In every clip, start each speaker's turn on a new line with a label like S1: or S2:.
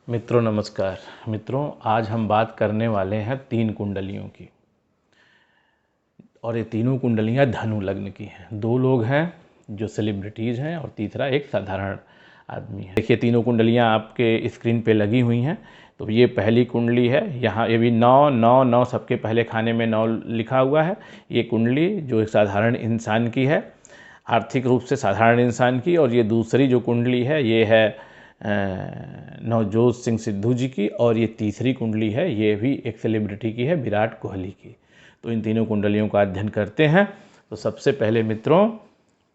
S1: मित्रों नमस्कार। मित्रों आज हम बात करने वाले हैं 3 कुंडलियों की और ये तीनों कुंडलियां धनु लग्न की हैं। 2 लोग हैं जो सेलिब्रिटीज़ हैं और तीसरा एक साधारण आदमी है। देखिए तीनों कुंडलियां आपके स्क्रीन पे लगी हुई हैं। तो ये पहली कुंडली है, यहाँ ये भी 9 9 9 सबके पहले खाने में 9 लिखा हुआ है। ये कुंडली जो एक साधारण इंसान की है, आर्थिक रूप से साधारण इंसान की। और ये दूसरी जो कुंडली है ये है नवजोत सिंह सिद्धू जी की। और ये तीसरी कुंडली है, ये भी एक सेलिब्रिटी की है, विराट कोहली की। तो इन तीनों कुंडलियों का अध्ययन करते हैं। तो सबसे पहले मित्रों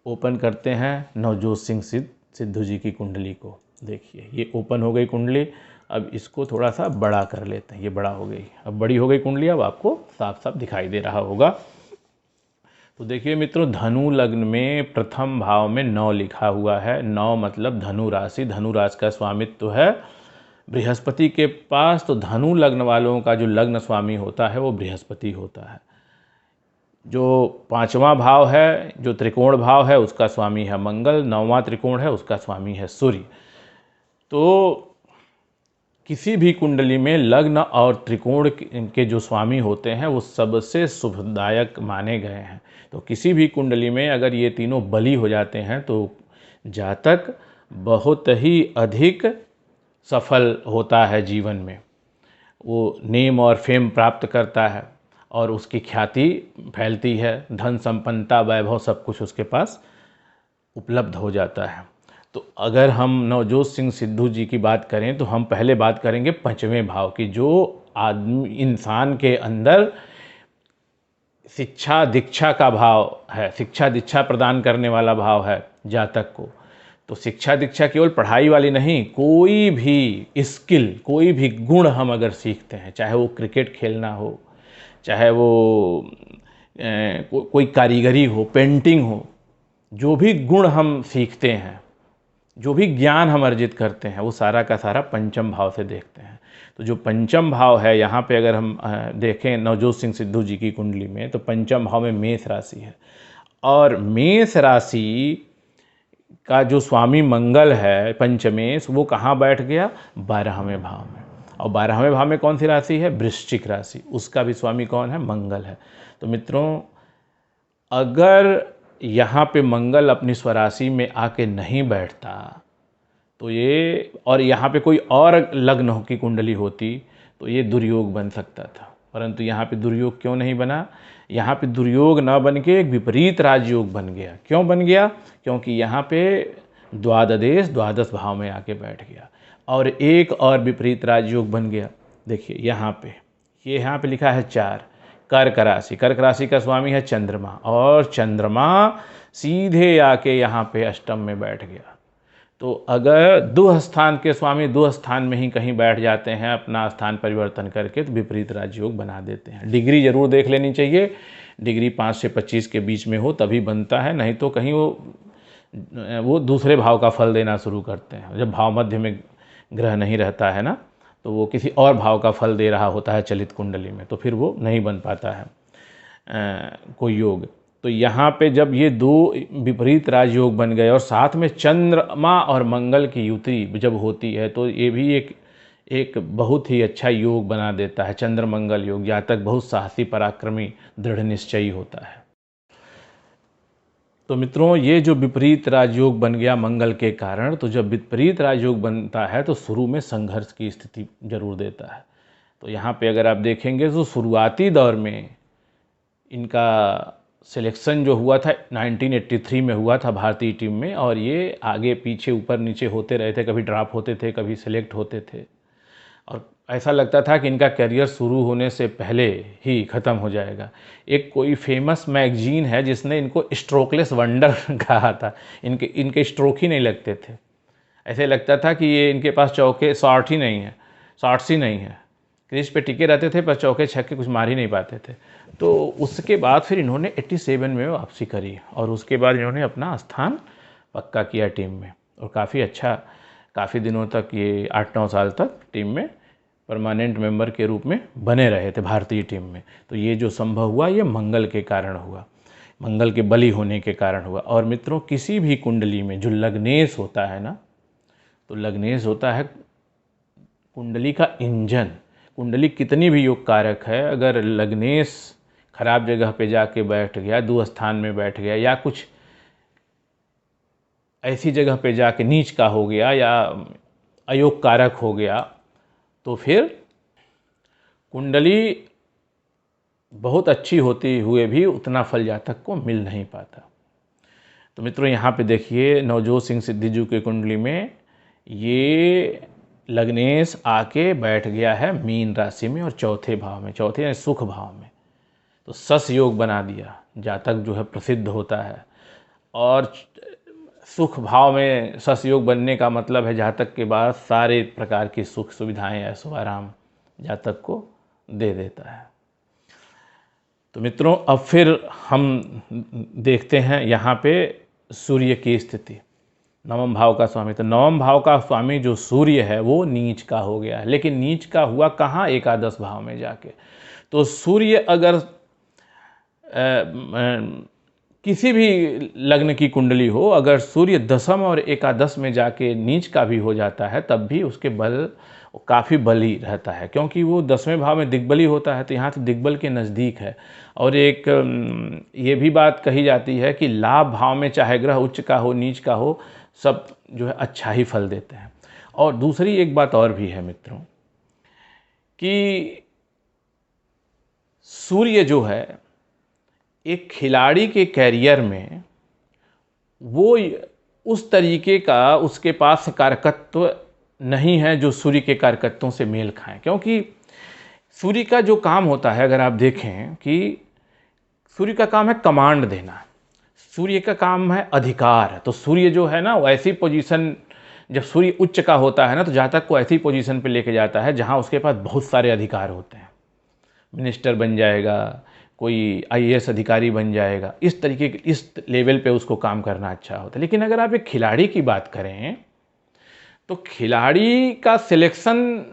S1: ओपन करते हैं नवजोत सिंह सिद्धू जी की कुंडली को। देखिए ये ओपन हो गई कुंडली। अब इसको थोड़ा सा बड़ा कर लेते हैं। ये बड़ा हो गई, अब बड़ी हो गई कुंडली। अब आपको साफ साफ दिखाई दे रहा होगा। तो देखिए मित्रों धनु लग्न में प्रथम भाव में 9 लिखा हुआ है। 9 मतलब धनु राशि। धनु राशि का स्वामित्व तो है बृहस्पति के पास। तो धनु लग्न वालों का जो लग्न स्वामी होता है वो बृहस्पति होता है। जो 5वां भाव है, जो त्रिकोण भाव है, उसका स्वामी है मंगल। 9वां त्रिकोण है, उसका स्वामी है सूर्य। तो किसी भी कुंडली में लग्न और त्रिकोण के जो स्वामी होते हैं वो सबसे शुभदायक माने गए हैं। तो किसी भी कुंडली में अगर ये तीनों बली हो जाते हैं तो जातक बहुत ही अधिक सफल होता है जीवन में। वो नेम और फेम प्राप्त करता है और उसकी ख्याति फैलती है, धन संपन्नता वैभव सब कुछ उसके पास उपलब्ध हो जाता है। तो अगर हम नवजोत सिंह सिद्धू जी की बात करें तो हम पहले बात करेंगे 5वें भाव की, जो आदमी इंसान के अंदर शिक्षा दीक्षा का भाव है। शिक्षा दीक्षा प्रदान करने वाला भाव है जातक को। तो शिक्षा दीक्षा केवल पढ़ाई वाली नहीं, कोई भी स्किल, कोई भी गुण हम अगर सीखते हैं, चाहे वो क्रिकेट खेलना हो, चाहे वो कोई कारीगरी हो, पेंटिंग हो, जो भी गुण हम सीखते हैं, जो भी ज्ञान हम अर्जित करते हैं, वो सारा का सारा पंचम भाव से देखते हैं। तो जो पंचम भाव है यहाँ पे अगर हम देखें नवजोत सिंह सिद्धू जी की कुंडली में, तो पंचम भाव में मेष राशि है। और मेष राशि का जो स्वामी मंगल है पंचमेश, वो कहाँ बैठ गया? 12वें भाव में। और 12वें भाव में कौन सी राशि है? वृश्चिक राशि। उसका भी स्वामी कौन है? मंगल है। तो मित्रों अगर यहाँ पे मंगल अपनी स्वराशि में आके नहीं बैठता तो ये, और यहाँ पे कोई और लग्न की कुंडली होती तो ये दुर्योग बन सकता था। परंतु यहाँ पे दुर्योग क्यों नहीं बना? यहाँ पे दुर्योग ना बन के एक विपरीत राजयोग बन गया। क्यों बन गया? क्योंकि यहाँ पे द्वादश भाव में आके बैठ गया और एक और विपरीत राजयोग बन गया। देखिए यहाँ पे, ये यहाँ पे लिखा है 4, कर्क राशि। कर्क राशि का स्वामी है चंद्रमा और चंद्रमा सीधे आके यहाँ पे अष्टम में बैठ गया। तो अगर दुह स्थान के स्वामी दुह स्थान में ही कहीं बैठ जाते हैं अपना स्थान परिवर्तन करके, तो विपरीत राजयोग बना देते हैं। डिग्री जरूर देख लेनी चाहिए, डिग्री 5 से 25 के बीच में हो तभी बनता है, नहीं तो कहीं वो दूसरे भाव का फल देना शुरू करते हैं। जब भाव मध्य में ग्रह नहीं रहता है ना, तो वो किसी और भाव का फल दे रहा होता है चलित कुंडली में, तो फिर वो नहीं बन पाता है कोई योग। तो यहाँ पे जब ये 2 विपरीत राजयोग बन गए और साथ में चंद्रमा और मंगल की युति जब होती है, तो ये भी एक बहुत ही अच्छा योग बना देता है। चंद्र मंगल योग। जातक बहुत साहसी, पराक्रमी, दृढ़ निश्चयी होता है। तो मित्रों ये जो विपरीत राजयोग बन गया मंगल के कारण, तो जब विपरीत राजयोग बनता है तो शुरू में संघर्ष की स्थिति जरूर देता है। तो यहाँ पे अगर आप देखेंगे तो शुरुआती दौर में इनका सिलेक्शन जो हुआ था 1983 में हुआ था भारतीय टीम में, और ये आगे पीछे ऊपर नीचे होते रहे थे। कभी ड्रॉप होते थे, कभी सिलेक्ट होते थे, और ऐसा लगता था कि इनका करियर शुरू होने से पहले ही ख़त्म हो जाएगा। एक कोई फेमस मैगजीन है जिसने इनको स्ट्रोकलेस वंडर कहा था। इनके स्ट्रोक ही नहीं लगते थे। ऐसे लगता था कि ये इनके पास शॉट्स ही नहीं है। क्रीज पे टिके रहते थे पर चौके छक्के कुछ मार ही नहीं पाते थे। तो उसके बाद फिर इन्होंने 87 में वापसी करी और उसके बाद इन्होंने अपना स्थान पक्का किया टीम में, और काफ़ी अच्छा, काफ़ी दिनों तक ये 8-9 साल तक टीम में परमानेंट मेंबर के रूप में बने रहे थे भारतीय टीम में। तो ये जो संभव हुआ ये मंगल के कारण हुआ, मंगल के बली होने के कारण हुआ। और मित्रों किसी भी कुंडली में जो लग्नेश होता है ना, तो लग्नेश होता है कुंडली का इंजन। कुंडली कितनी भी योग कारक है, अगर लग्नेश खराब जगह पे जाके बैठ गया, दुस्थान में बैठ गया, या कुछ ऐसी जगह पे जाके नीच का हो गया या अयोग कारक हो गया, तो फिर कुंडली बहुत अच्छी होती हुए भी उतना फल जातक को मिल नहीं पाता। तो मित्रों यहाँ पे देखिए नवजोत सिंह सिद्धू की कुंडली में ये लग्नेश आके बैठ गया है मीन राशि में और चौथे भाव में, चौथे यानी सुख भाव में। तो सस योग बना दिया, जातक जो है प्रसिद्ध होता है। और सुख भाव में सस योग बनने का मतलब है जातक के बाद सारे प्रकार की सुख सुविधाएं ऐशो आराम जातक को दे देता है। तो मित्रों अब फिर हम देखते हैं यहाँ पे सूर्य की स्थिति, नवम भाव का स्वामी। तो नवम भाव का स्वामी जो सूर्य है वो नीच का हो गया है, लेकिन नीच का हुआ कहाँ? एकादश भाव में जाके। तो सूर्य अगर किसी भी लग्न की कुंडली हो, अगर सूर्य दशम और एकादश में जाके नीच का भी हो जाता है तब भी उसके बल काफ़ी बली रहता है, क्योंकि वो 10वें भाव में दिग्बली होता है। तो यहाँ तो दिग्बल के नज़दीक है। और एक ये भी बात कही जाती है कि लाभ भाव में चाहे ग्रह उच्च का हो नीच का हो, सब जो है अच्छा ही फल देते हैं। और दूसरी एक बात और भी है मित्रों कि सूर्य जो है एक खिलाड़ी के कैरियर में वो उस तरीके का उसके पास कारकत्व नहीं है जो सूर्य के कारकत्वों से मेल खाएं। क्योंकि सूर्य का जो काम होता है, अगर आप देखें कि सूर्य का काम है कमांड देना, सूर्य का काम है अधिकार। तो सूर्य जो है ना वो ऐसी पोजीशन, जब सूर्य उच्च का होता है ना तो जातक को ऐसी पोजीशन पे लेके जाता है जहाँ उसके पास बहुत सारे अधिकार होते हैं। मिनिस्टर बन जाएगा, कोई आईएएस अधिकारी बन जाएगा, इस तरीके के इस लेवल पे उसको काम करना अच्छा होता है। लेकिन अगर आप एक खिलाड़ी की बात करें तो खिलाड़ी का सिलेक्शन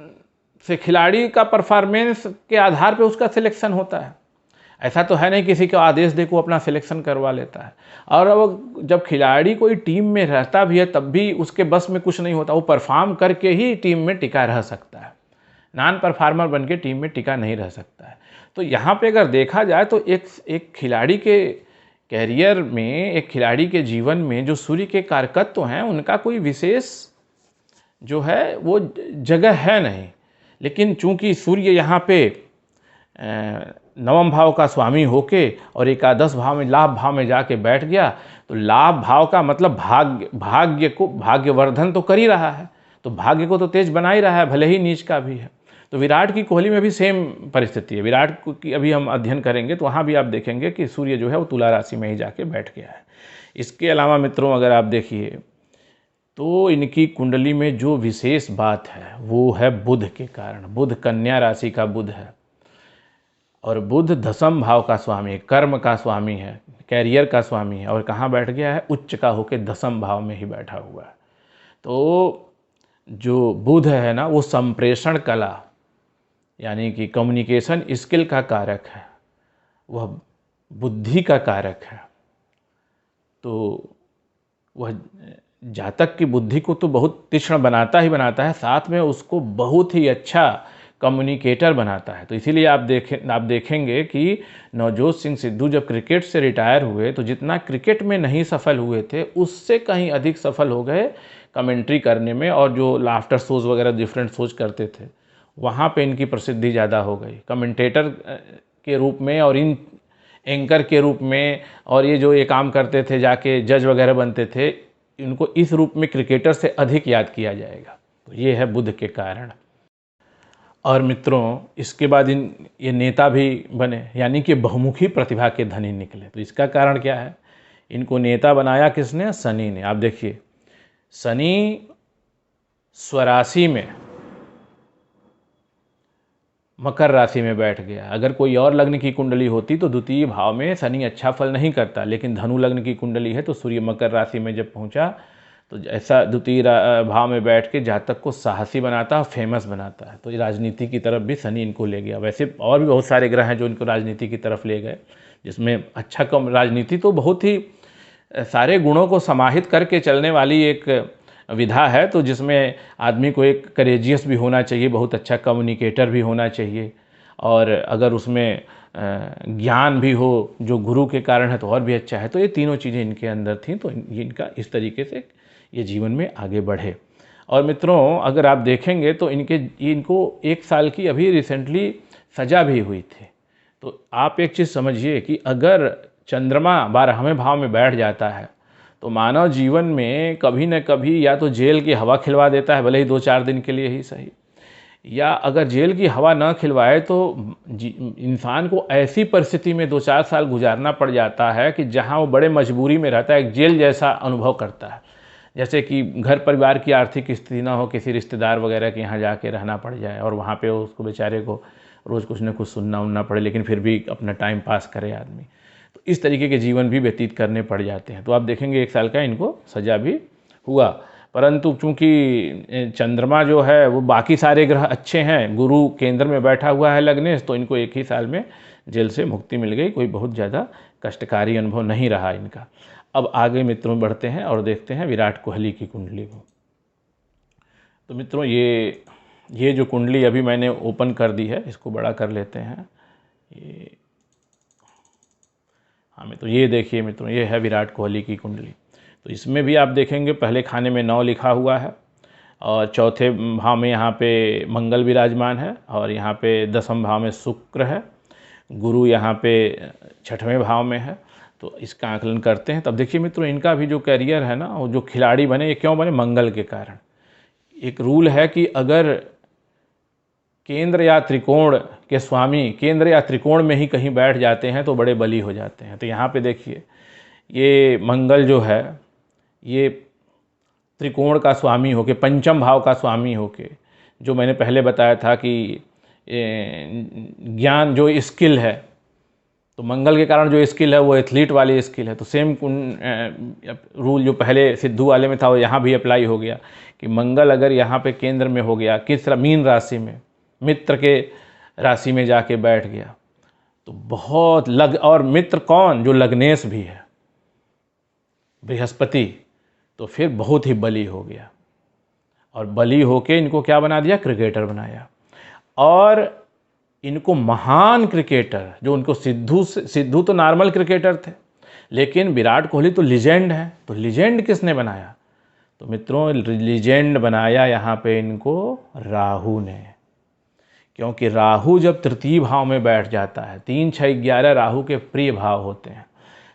S1: से, खिलाड़ी का परफॉर्मेंस के आधार पे उसका सिलेक्शन होता है। ऐसा तो है नहीं किसी को आदेश दे को अपना सिलेक्शन करवा लेता है। और अब जब खिलाड़ी कोई टीम में रहता भी है तब भी उसके बस में कुछ नहीं होता, वो परफॉर्म करके ही टीम में टिका रह सकता है, नॉन परफॉर्मर बन के टीम में टिका नहीं रह सकता है। तो यहाँ पे अगर देखा जाए तो एक खिलाड़ी के कैरियर में, एक खिलाड़ी के जीवन में जो सूर्य के कारकत्व हैं उनका कोई विशेष जो है वो जगह है नहीं। लेकिन चूंकि सूर्य यहाँ पे नवम भाव का स्वामी होके और एकादश भाव में लाभ भाव में जाके बैठ गया, तो लाभ भाव का मतलब भाग्य को भाग्यवर्धन तो कर ही रहा है, तो भाग्य को तो तेज बना ही रहा है, भले ही नीच का भी है। तो विराट की कोहली में भी सेम परिस्थिति है। विराट की अभी हम अध्ययन करेंगे तो वहाँ भी आप देखेंगे कि सूर्य जो है वो तुला राशि में ही जाके बैठ गया है। इसके अलावा मित्रों अगर आप देखिए तो इनकी कुंडली में जो विशेष बात है वो है बुध के कारण। बुध कन्या राशि का बुध है और बुध दशम भाव का स्वामी है, कर्म का स्वामी है, कैरियर का स्वामी है। और कहाँ बैठ गया है? उच्च का होकर दशम भाव में ही बैठा हुआ है। तो जो बुध है ना वो संप्रेषण कला यानी कि कम्युनिकेशन स्किल का कारक है, वह बुद्धि का कारक है। तो वह जातक की बुद्धि को तो बहुत तीक्ष्ण बनाता ही बनाता है, साथ में उसको बहुत ही अच्छा कम्युनिकेटर बनाता है। तो इसीलिए आप देखेंगे कि नवजोत सिंह सिद्धू जब क्रिकेट से रिटायर हुए तो जितना क्रिकेट में नहीं सफल हुए थे उससे कहीं अधिक सफल हो गए कमेंट्री करने में। और जो लाफ्टर शोज़ वगैरह डिफरेंट शोज करते थे वहाँ पे इनकी प्रसिद्धि ज़्यादा हो गई कमेंटेटर के रूप में और इन एंकर के रूप में। और ये जो ये काम करते थे जाके जज वगैरह बनते थे, इनको इस रूप में क्रिकेटर से अधिक याद किया जाएगा। तो ये है बुध के कारण। और मित्रों इसके बाद ये नेता भी बने, यानी कि बहुमुखी प्रतिभा के धनी निकले। तो इसका कारण क्या है? इनको नेता बनाया किसने? शनि ने। आप देखिए शनि स्वराशि में मकर राशि में बैठ गया। अगर कोई और लग्न की कुंडली होती तो द्वितीय भाव में शनि अच्छा फल नहीं करता, लेकिन धनु लग्न की कुंडली है तो सूर्य मकर राशि में जब पहुंचा तो ऐसा द्वितीय भाव में बैठ के जातक को साहसी बनाता है, फेमस बनाता है। तो राजनीति की तरफ भी शनि इनको ले गया। वैसे और भी बहुत सारे ग्रह हैं जो इनको राजनीति की तरफ ले गए, जिसमें अच्छा कम राजनीति तो बहुत ही सारे गुणों को समाहित करके चलने वाली एक विधा है, तो जिसमें आदमी को एक करेजियस भी होना चाहिए, बहुत अच्छा कम्युनिकेटर भी होना चाहिए, और अगर उसमें ज्ञान भी हो जो गुरु के कारण है तो और भी अच्छा है। तो ये तीनों चीज़ें इनके अंदर थीं, तो इनका इस तरीके से ये जीवन में आगे बढ़े। और मित्रों, अगर आप देखेंगे तो इनको 1 साल की अभी रिसेंटली सज़ा भी हुई थी। तो आप एक चीज़ समझिए कि अगर चंद्रमा 12वें भाव में बैठ जाता है तो मानव जीवन में कभी न कभी या तो जेल की हवा खिलवा देता है, भले ही 2-4 दिन के लिए ही सही, या अगर जेल की हवा न खिलवाए तो इंसान को ऐसी परिस्थिति में 2-4 साल गुजारना पड़ जाता है कि जहां वो बड़े मजबूरी में रहता है, एक जेल जैसा अनुभव करता है। जैसे कि घर परिवार की आर्थिक स्थिति ना हो, किसी रिश्तेदार वगैरह के यहाँ जाके रहना पड़ जाए और वहाँ पे उसको बेचारे को रोज़ कुछ न कुछ सुनना पड़े, लेकिन फिर भी अपना टाइम पास करे आदमी। तो इस तरीके के जीवन भी व्यतीत करने पड़ जाते हैं। तो आप देखेंगे 1 साल का इनको सज़ा भी हुआ, परंतु चूँकि चंद्रमा जो है वो बाकी सारे ग्रह अच्छे हैं, गुरु केंद्र में बैठा हुआ है लग्नेश, तो इनको 1 ही साल में जेल से मुक्ति मिल गई। कोई बहुत ज़्यादा कष्टकारी अनुभव नहीं रहा इनका। अब आगे मित्रों बढ़ते हैं और देखते हैं विराट कोहली की कुंडली को। तो मित्रों, ये जो कुंडली अभी मैंने ओपन कर दी है, इसको बड़ा कर लेते हैं। ये हाँ मित्रों, ये देखिए मित्रों, ये है विराट कोहली की कुंडली। तो इसमें भी आप देखेंगे पहले खाने में 9 लिखा हुआ है, और चौथे भाव में यहाँ पे मंगल विराजमान है, और यहाँ पे 10वें भाव में शुक्र है, गुरु यहाँ पे 6वें भाव में है। तो इसका आकलन करते हैं, तब देखिए मित्रों, इनका भी जो करियर है ना, वो जो खिलाड़ी बने, ये क्यों बने? मंगल के कारण। एक रूल है कि अगर केंद्र या त्रिकोण के स्वामी केंद्र या त्रिकोण में ही कहीं बैठ जाते हैं तो बड़े बली हो जाते हैं। तो यहाँ पे देखिए, ये मंगल जो है ये त्रिकोण का स्वामी होके, पंचम भाव का स्वामी होके, जो मैंने पहले बताया था कि ज्ञान जो स्किल है, तो मंगल के कारण जो स्किल है वो एथलीट वाली स्किल है। तो सेम रूल जो पहले सिद्धू वाले में था वो यहाँ भी अप्लाई हो गया कि मंगल अगर यहाँ पे केंद्र में हो गया, किस मीन राशि में, मित्र के राशि में जाके बैठ गया, तो बहुत और मित्र कौन? जो लग्नेश भी है, बृहस्पति, तो फिर बहुत ही बली हो गया। और बली होके इनको क्या बना दिया? क्रिकेटर बनाया। और इनको महान क्रिकेटर, जो उनको सिद्धू तो नॉर्मल क्रिकेटर थे, लेकिन विराट कोहली तो लीजेंड है। तो लीजेंड किसने बनाया? तो मित्रों, लीजेंड बनाया यहाँ पे इनको राहु ने। क्योंकि राहु जब तृतीय भाव में बैठ जाता है, 3, 6, 11 राहु के प्रिय भाव होते हैं।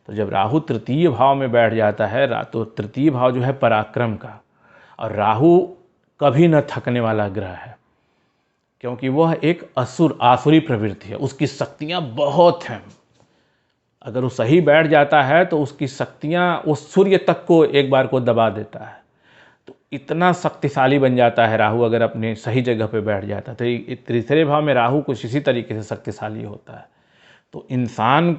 S1: तो जब राहु तृतीय भाव में बैठ जाता है, तो तृतीय भाव जो है पराक्रम का, और राहु कभी न थकने वाला ग्रह है, क्योंकि वह एक आसुरी प्रवृत्ति है, उसकी शक्तियाँ बहुत हैं। अगर वो सही बैठ जाता है तो उसकी शक्तियाँ उस सूर्य तक को एक बार को दबा देता है। तो इतना शक्तिशाली बन जाता है राहु, अगर अपने सही जगह पे बैठ जाता है। तो तीसरे भाव में राहु कुछ इसी तरीके से शक्तिशाली होता है। तो इंसान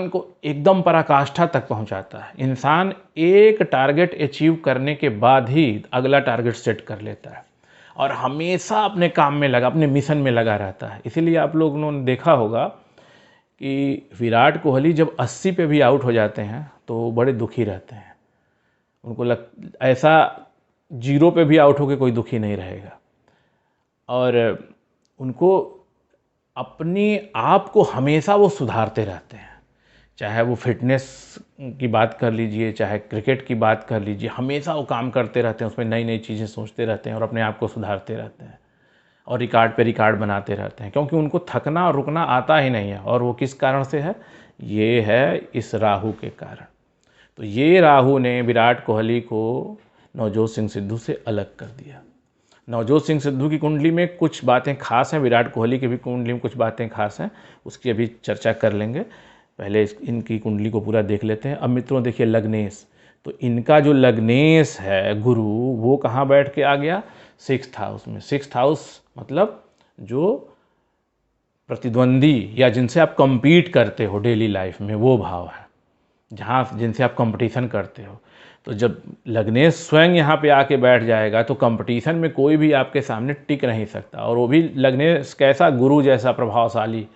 S1: को एकदम पराकाष्ठा तक पहुंचाता है। इंसान एक टारगेट अचीव करने के बाद ही अगला टारगेट सेट कर लेता है, और हमेशा अपने काम में लगा, अपने मिशन में लगा रहता है। इसीलिए आप लोगों ने देखा होगा कि विराट कोहली जब 80 पे भी आउट हो जाते हैं तो बड़े दुखी रहते हैं। उनको ऐसा 0 पे भी आउट होकर कोई दुखी नहीं रहेगा। और उनको अपने आप को हमेशा वो सुधारते रहते हैं, चाहे वो फिटनेस की बात कर लीजिए, चाहे क्रिकेट की बात कर लीजिए, हमेशा वो काम करते रहते हैं, उसमें नई नई चीज़ें सोचते रहते हैं और अपने आप को सुधारते रहते हैं, और रिकॉर्ड पे रिकॉर्ड बनाते रहते हैं, क्योंकि उनको थकना और रुकना आता ही नहीं है। और वो किस कारण से है? ये है इस राहु के कारण। तो ये राहु ने विराट कोहली को नवजोत सिंह सिद्धू से अलग कर दिया। नवजोत सिंह सिद्धू की कुंडली में कुछ बातें खास हैं, विराट कोहली की भी कुंडली में कुछ बातें खास हैं, उसकी अभी चर्चा कर लेंगे। पहले इनकी कुंडली को पूरा देख लेते हैं। अब मित्रों देखिए, लग्नेश, तो इनका जो लग्नेश है गुरु, वो कहाँ बैठ के आ गया? 6th हाउस में। 6th हाउस मतलब जो प्रतिद्वंदी या जिनसे आप compete करते हो डेली लाइफ में, वो भाव है, जहाँ जिनसे आप कंपटीशन करते हो। तो जब लग्नेश स्वयं यहाँ पे आके बैठ जाएगा तो कंपटीशन में कोई भी आपके सामने टिक नहीं सकता, और वो भी लग्नेश कैसा? गुरु जैसा प्रभावशाली।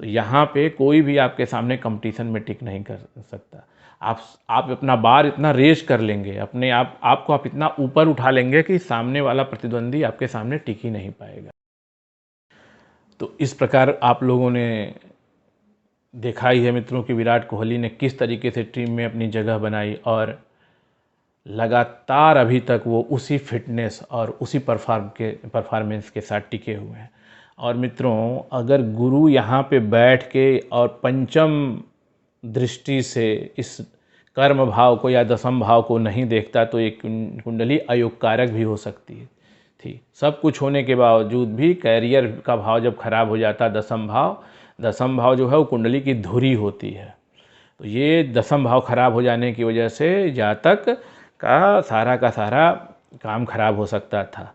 S1: तो यहाँ पे कोई भी आपके सामने कंपटीशन में टिक नहीं कर सकता। आप अपना बार इतना रेज कर लेंगे, अपने आपको आप इतना ऊपर उठा लेंगे कि सामने वाला प्रतिद्वंदी आपके सामने टिक ही नहीं पाएगा। तो इस प्रकार आप लोगों ने देखा ही है मित्रों कि विराट कोहली ने किस तरीके से टीम में अपनी जगह बनाई और लगातार अभी तक वो उसी फिटनेस और उसी परफॉर्मेंस के साथ टिके हुए हैं। और मित्रों, अगर गुरु यहाँ पे बैठ के और पंचम दृष्टि से इस कर्म भाव को या दसम भाव को नहीं देखता तो एक कुंडली अयोग कारक भी हो सकती थी। सब कुछ होने के बावजूद भी कैरियर का भाव जब खराब हो जाता, दसम भाव जो है वो कुंडली की धुरी होती है। तो ये दसम भाव खराब हो जाने की वजह से जातक का सारा काम खराब हो सकता था।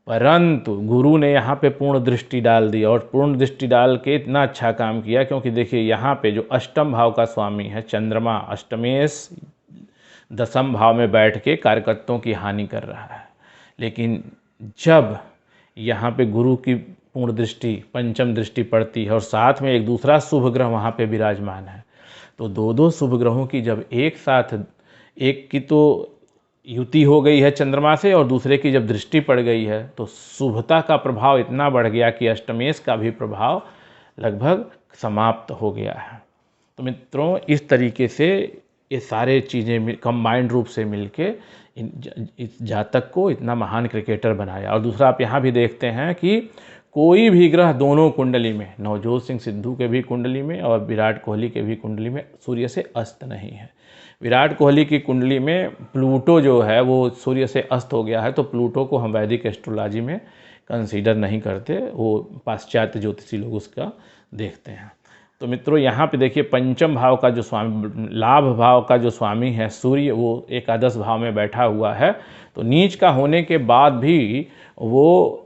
S1: परंतु गुरु ने यहाँ पे पूर्ण दृष्टि डाल दी और पूर्ण दृष्टि डाल के इतना अच्छा काम किया, क्योंकि देखिए यहाँ पे जो अष्टम भाव का स्वामी है चंद्रमा, अष्टमेश दसम भाव में बैठ के कार्यकर्ताओं की हानि कर रहा है। लेकिन जब यहाँ पे गुरु की पूर्ण दृष्टि, पंचम दृष्टि पड़ती है और साथ में एक दूसरा शुभ ग्रह वहाँ पे विराजमान है, तो दो शुभ ग्रहों की जब एक साथ, एक की तो युति हो गई है चंद्रमा से और दूसरे की जब दृष्टि पड़ गई है, तो शुभता का प्रभाव इतना बढ़ गया कि अष्टमेश का भी प्रभाव लगभग समाप्त हो गया है। तो मित्रों, इस तरीके से ये सारे चीज़ें कंबाइंड रूप से मिलके इस जातक को इतना महान क्रिकेटर बनाया। और दूसरा आप यहाँ भी देखते हैं कि कोई भी ग्रह दोनों कुंडली में, नवजोत सिंह सिद्धू के भी कुंडली में और विराट कोहली के भी कुंडली में सूर्य से अस्त नहीं है। विराट कोहली की कुंडली में प्लूटो जो है वो सूर्य से अस्त हो गया है, तो प्लूटो को हम वैदिक एस्ट्रोलॉजी में कंसीडर नहीं करते, वो पाश्चात्य ज्योतिषी लोग उसका देखते हैं। तो मित्रों, यहाँ पे देखिए पंचम भाव का जो स्वामी, लाभ भाव का जो स्वामी है सूर्य, वो एकादश भाव में बैठा हुआ है। तो नीच का होने के बाद भी वो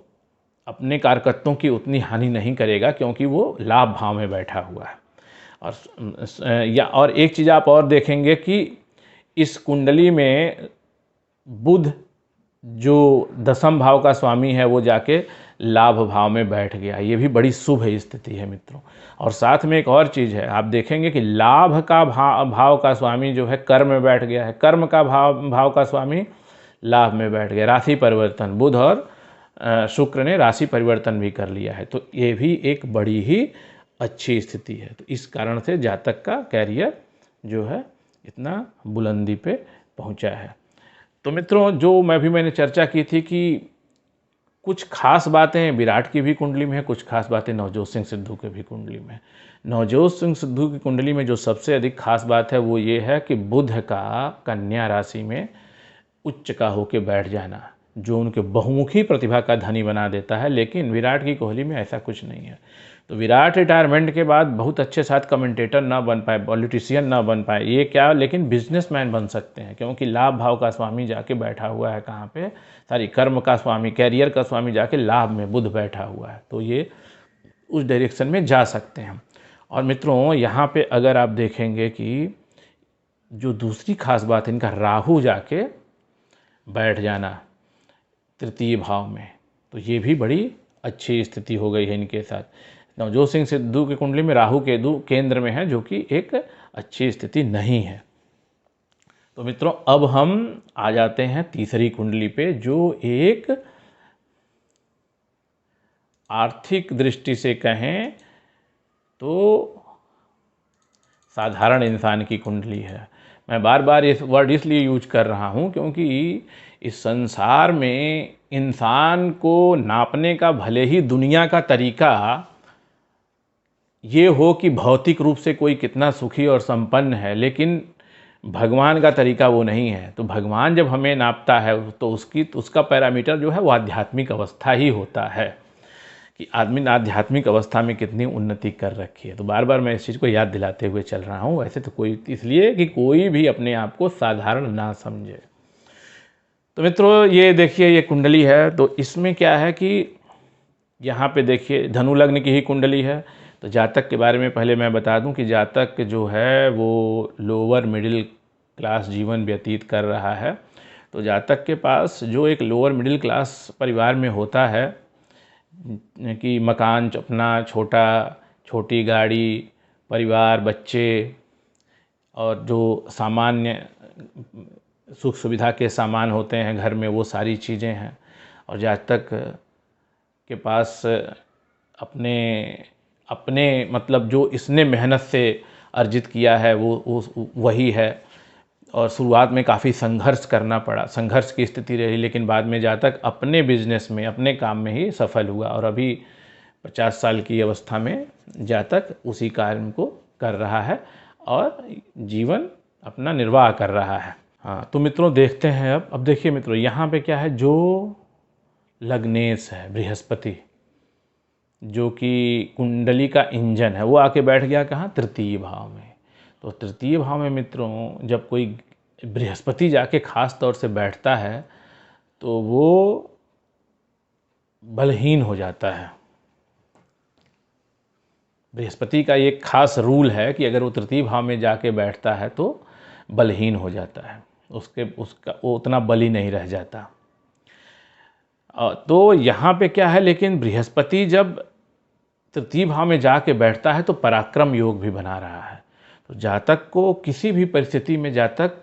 S1: अपने कार्यकर्ताओं की उतनी हानि नहीं करेगा, क्योंकि वो लाभ भाव में बैठा हुआ है। और एक चीज़ आप और देखेंगे कि इस कुंडली में बुध जो दसम भाव का स्वामी है वो जाके लाभ भाव में बैठ गया। ये भी बड़ी शुभ स्थिति है मित्रों। और साथ में एक और चीज़ है, आप देखेंगे कि लाभ का भाव का स्वामी जो है कर्म में बैठ गया है, कर्म का भाव का स्वामी लाभ में बैठ गया। राशि परिवर्तन, बुध और शुक्र ने राशि परिवर्तन भी कर लिया है, तो ये भी एक बड़ी ही अच्छी स्थिति है। तो इस कारण से जातक का कैरियर जो है इतना बुलंदी पे पहुंचा है। तो मित्रों, जो मैंने चर्चा की थी कि कुछ खास बातें विराट की भी कुंडली में है, कुछ खास बातें नवजोत सिंह सिद्धू के भी कुंडली में। नवजोत सिंह सिद्धू की कुंडली में जो सबसे अधिक खास बात है वो ये है कि बुध का कन्या राशि में उच्च का होके बैठ जाना, जो उनके बहुमुखी प्रतिभा का धनी बना देता है। लेकिन विराट की कोहली में ऐसा कुछ नहीं है। तो विराट रिटायरमेंट के बाद बहुत अच्छे साथ कमेंटेटर ना बन पाए, पॉलिटिशियन ना बन पाए, ये क्या, लेकिन बिजनेसमैन बन सकते हैं, क्योंकि लाभ भाव का स्वामी जाके बैठा हुआ है कहाँ पे, कर्म का स्वामी, कैरियर का स्वामी जाके लाभ में बुध बैठा हुआ है। तो ये उस डायरेक्शन में जा सकते हैं। और मित्रों, यहाँ पे अगर आप देखेंगे कि जो दूसरी खास बात, इनका राहु जाके बैठ जाना तृतीय भाव में, तो ये भी बड़ी अच्छी स्थिति हो गई है इनके साथ। नवजोत सिंह सिद्धू की कुंडली में राहु केतु केंद्र में है, जो कि एक अच्छी स्थिति नहीं है। तो मित्रों, अब हम आ जाते हैं तीसरी कुंडली पे, जो एक आर्थिक दृष्टि से कहें तो साधारण इंसान की कुंडली है। मैं बार बार इस वर्ड इसलिए यूज कर रहा हूँ क्योंकि इस संसार में इंसान को नापने का भले ही दुनिया का तरीका ये हो कि भौतिक रूप से कोई कितना सुखी और संपन्न है, लेकिन भगवान का तरीका वो नहीं है। तो भगवान जब हमें नापता है तो उसका पैरामीटर जो है वो आध्यात्मिक अवस्था ही होता है, कि आदमी ने आध्यात्मिक अवस्था में कितनी उन्नति कर रखी है। तो बार बार मैं इस चीज़ को याद दिलाते हुए चल रहा हूँ। वैसे तो इसलिए कि कोई भी अपने आप को साधारण ना समझे। तो मित्रों, ये देखिए, ये कुंडली है। तो इसमें क्या है कि यहाँ पे देखिए धनु लग्न की ही कुंडली है। तो जातक के बारे में पहले मैं बता दूं कि जातक जो है वो लोअर मिडिल क्लास जीवन व्यतीत कर रहा है। तो जातक के पास जो एक लोअर मिडिल क्लास परिवार में होता है कि मकान अपना, छोटी गाड़ी, परिवार, बच्चे, और जो सामान्य सुख सुविधा के सामान होते हैं घर में, वो सारी चीज़ें हैं। और जातक के पास अपने अपने मतलब जो इसने मेहनत से अर्जित किया है वो वही है। और शुरुआत में काफ़ी संघर्ष करना पड़ा, संघर्ष की स्थिति रही, लेकिन बाद में जातक अपने बिजनेस में, अपने काम में ही सफल हुआ। और अभी 50 साल की अवस्था में जातक उसी कार्य को कर रहा है और जीवन अपना निर्वाह कर रहा है। हाँ, तो मित्रों देखते हैं अब देखिए मित्रों, यहाँ पे क्या है, जो लग्नेश है बृहस्पति, जो कि कुंडली का इंजन है, वो आके बैठ गया कहाँ, तृतीय भाव में। तो तृतीय भाव में मित्रों जब कोई बृहस्पति जाके खास तौर से बैठता है तो वो बलहीन हो जाता है। बृहस्पति का एक खास रूल है कि अगर वो तृतीय भाव में जाके बैठता है तो बलहीन हो जाता है, उसका वो उतना बली नहीं रह जाता। तो यहाँ पे क्या है, लेकिन बृहस्पति जब तृतीय भाव में जाके बैठता है तो पराक्रम योग भी बना रहा है। तो जातक को किसी भी परिस्थिति में जातक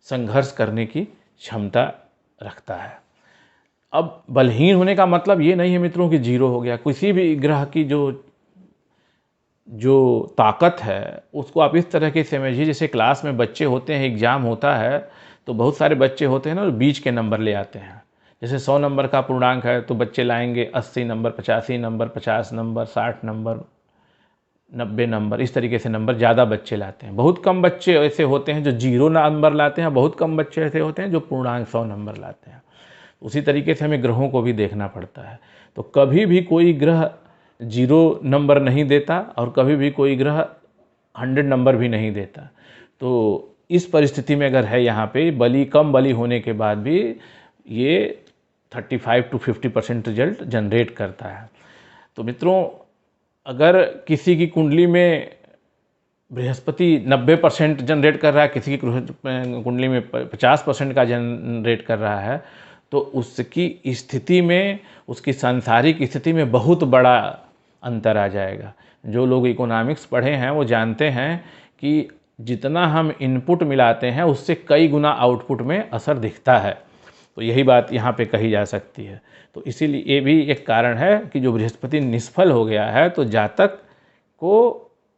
S1: संघर्ष करने की क्षमता रखता है। अब बलहीन होने का मतलब ये नहीं है मित्रों कि जीरो हो गया। किसी भी ग्रह की जो ताकत है उसको आप इस तरह के समझिए, जैसे क्लास में बच्चे होते हैं, एग्ज़ाम होता है तो बहुत सारे बच्चे होते हैं ना, बीच के नंबर ले आते हैं। जैसे 100 नंबर का पूर्णांक है तो बच्चे लाएंगे 80 number, 85 number, 50 number, 60 number, 90 number, इस तरीके से नंबर ज़्यादा बच्चे लाते हैं। बहुत कम बच्चे ऐसे होते हैं जो 0 नंबर लाते हैं, बहुत कम बच्चे ऐसे होते हैं जो पूर्णांक 100 नंबर लाते हैं। उसी तरीके से हमें ग्रहों को भी देखना पड़ता है। तो कभी भी कोई ग्रह 0 नंबर नहीं देता और कभी भी कोई ग्रह 100 नंबर भी नहीं देता। तो इस परिस्थिति में अगर है यहाँ पे कम बली होने के बाद भी ये 35 to 50% रिजल्ट जनरेट करता है। तो मित्रों अगर किसी की कुंडली में बृहस्पति 90% जनरेट कर रहा है, किसी की कुंडली में 50% का जनरेट कर रहा है, तो उसकी स्थिति में, उसकी सांसारिक स्थिति में बहुत बड़ा अंतर आ जाएगा। जो लोग इकोनॉमिक्स पढ़े हैं वो जानते हैं कि जितना हम इनपुट मिलाते हैं उससे कई गुना आउटपुट में असर दिखता है। तो यही बात यहाँ पे कही जा सकती है। तो इसीलिए ये भी एक कारण है कि जो बृहस्पति निष्फल हो गया है तो जातक को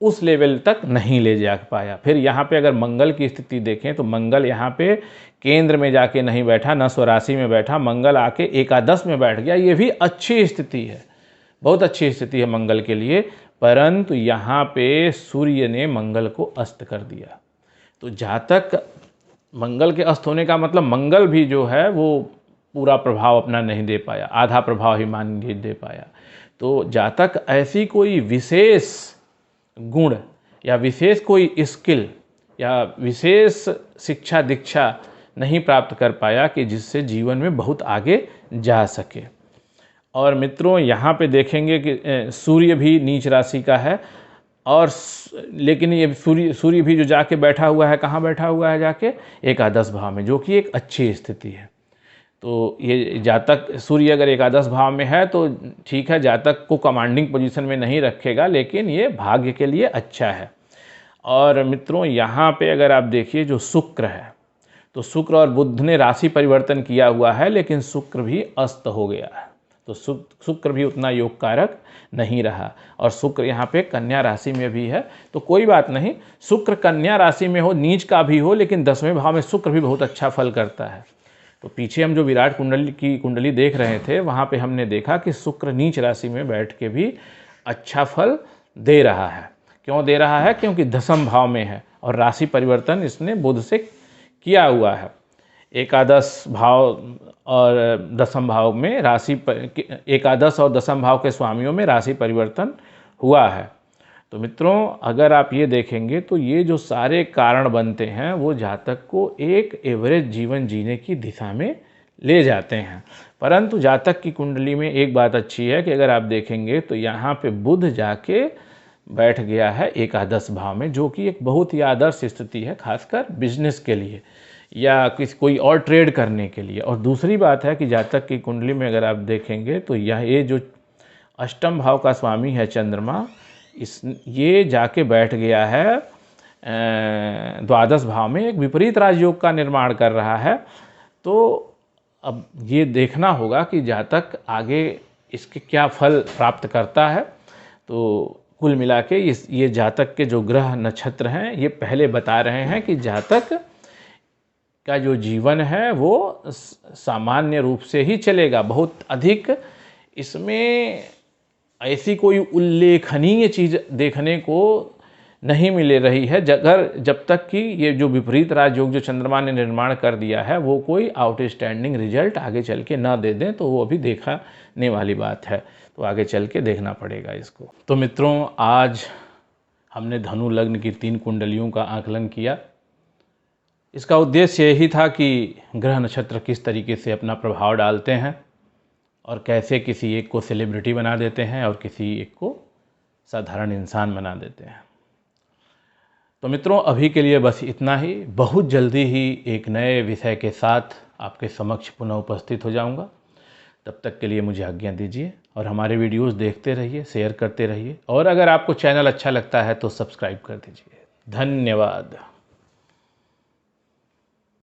S1: उस लेवल तक नहीं ले जा पाया। फिर यहाँ पे अगर मंगल की स्थिति देखें तो मंगल यहाँ पे केंद्र में जाके नहीं बैठा, न स्वराशि में बैठा, मंगल आके एकादश में बैठ गया। ये भी अच्छी स्थिति है, बहुत अच्छी स्थिति है मंगल के लिए, परंतु यहाँ पे सूर्य ने मंगल को अस्त कर दिया। तो जातक मंगल के अस्त होने का मतलब मंगल भी जो है वो पूरा प्रभाव अपना नहीं दे पाया, आधा प्रभाव ही मान लीजिए दे पाया। तो जातक ऐसी कोई विशेष गुण या विशेष कोई स्किल या विशेष शिक्षा दीक्षा नहीं प्राप्त कर पाया कि जिससे जीवन में बहुत आगे जा सके। और मित्रों यहाँ पे देखेंगे कि सूर्य भी नीच राशि का है, और लेकिन ये सूर्य भी जो जाके बैठा हुआ है, कहाँ बैठा हुआ है, जाके एकादश भाव में, जो कि एक अच्छी स्थिति है। तो ये जातक सूर्य अगर एकादश भाव में है तो ठीक है, जातक को कमांडिंग पोजीशन में नहीं रखेगा, लेकिन ये भाग्य के लिए अच्छा है। और मित्रों यहाँ पे अगर आप देखिए जो शुक्र है, तो शुक्र और बुध ने राशि परिवर्तन किया हुआ है, लेकिन शुक्र भी अस्त हो गया है। तो शुक्र भी उतना योग कारक नहीं रहा। और शुक्र यहाँ पे कन्या राशि में भी है, तो कोई बात नहीं, शुक्र कन्या राशि में हो, नीच का भी हो, लेकिन 10वें भाव में शुक्र भी बहुत अच्छा फल करता है। तो पीछे हम जो विराट कुंडली की कुंडली देख रहे थे, वहाँ पे हमने देखा कि शुक्र नीच राशि में बैठ के भी अच्छा फल दे रहा है। क्यों दे रहा है? क्योंकि 10वें भाव में है और राशि परिवर्तन इसने बुध से किया हुआ है। एकादश भाव और 10वें भाव में राशि एकादश और 10वें भाव के स्वामियों में राशि परिवर्तन हुआ है। तो मित्रों अगर आप ये देखेंगे तो ये जो सारे कारण बनते हैं वो जातक को एक एवरेज जीवन जीने की दिशा में ले जाते हैं। परंतु जातक की कुंडली में एक बात अच्छी है कि अगर आप देखेंगे तो यहाँ पे बुध जाके बैठ गया है एकादश भाव में, जो कि एक बहुत ही आदर्श स्थिति है, खासकर बिजनेस के लिए या कोई और ट्रेड करने के लिए। और दूसरी बात है कि जातक की कुंडली में अगर आप देखेंगे तो ये जो अष्टम भाव का स्वामी है चंद्रमा, ये जाके बैठ गया है द्वादश भाव में एक विपरीत राजयोग का निर्माण कर रहा है। तो अब ये देखना होगा कि जातक आगे इसके क्या फल प्राप्त करता है। तो कुल मिला के ये जातक के जो ग्रह नक्षत्र हैं ये पहले बता रहे हैं कि जातक का जो जीवन है वो सामान्य रूप से ही चलेगा, बहुत अधिक इसमें ऐसी कोई उल्लेखनीय चीज़ देखने को नहीं मिल रही है, जब तक कि ये जो विपरीत राजयोग जो चंद्रमा ने निर्माण कर दिया है वो कोई आउटस्टैंडिंग रिजल्ट आगे चल के ना दे दें, तो वो अभी देखने वाली बात है। तो आगे चल के देखना पड़ेगा इसको। तो मित्रों, आज हमने धनु लग्न की 3 कुंडलियों का आकलन किया। इसका उद्देश्य यही था कि ग्रह नक्षत्र किस तरीके से अपना प्रभाव डालते हैं और कैसे किसी एक को सेलिब्रिटी बना देते हैं और किसी एक को साधारण इंसान बना देते हैं। तो मित्रों, अभी के लिए बस इतना ही। बहुत जल्दी ही एक नए विषय के साथ आपके समक्ष पुनः उपस्थित हो जाऊंगा। तब तक के लिए मुझे आज्ञा दीजिए और हमारे वीडियोस देखते रहिए, शेयर करते रहिए और अगर आपको चैनल अच्छा लगता है तो सब्सक्राइब कर दीजिए। धन्यवाद।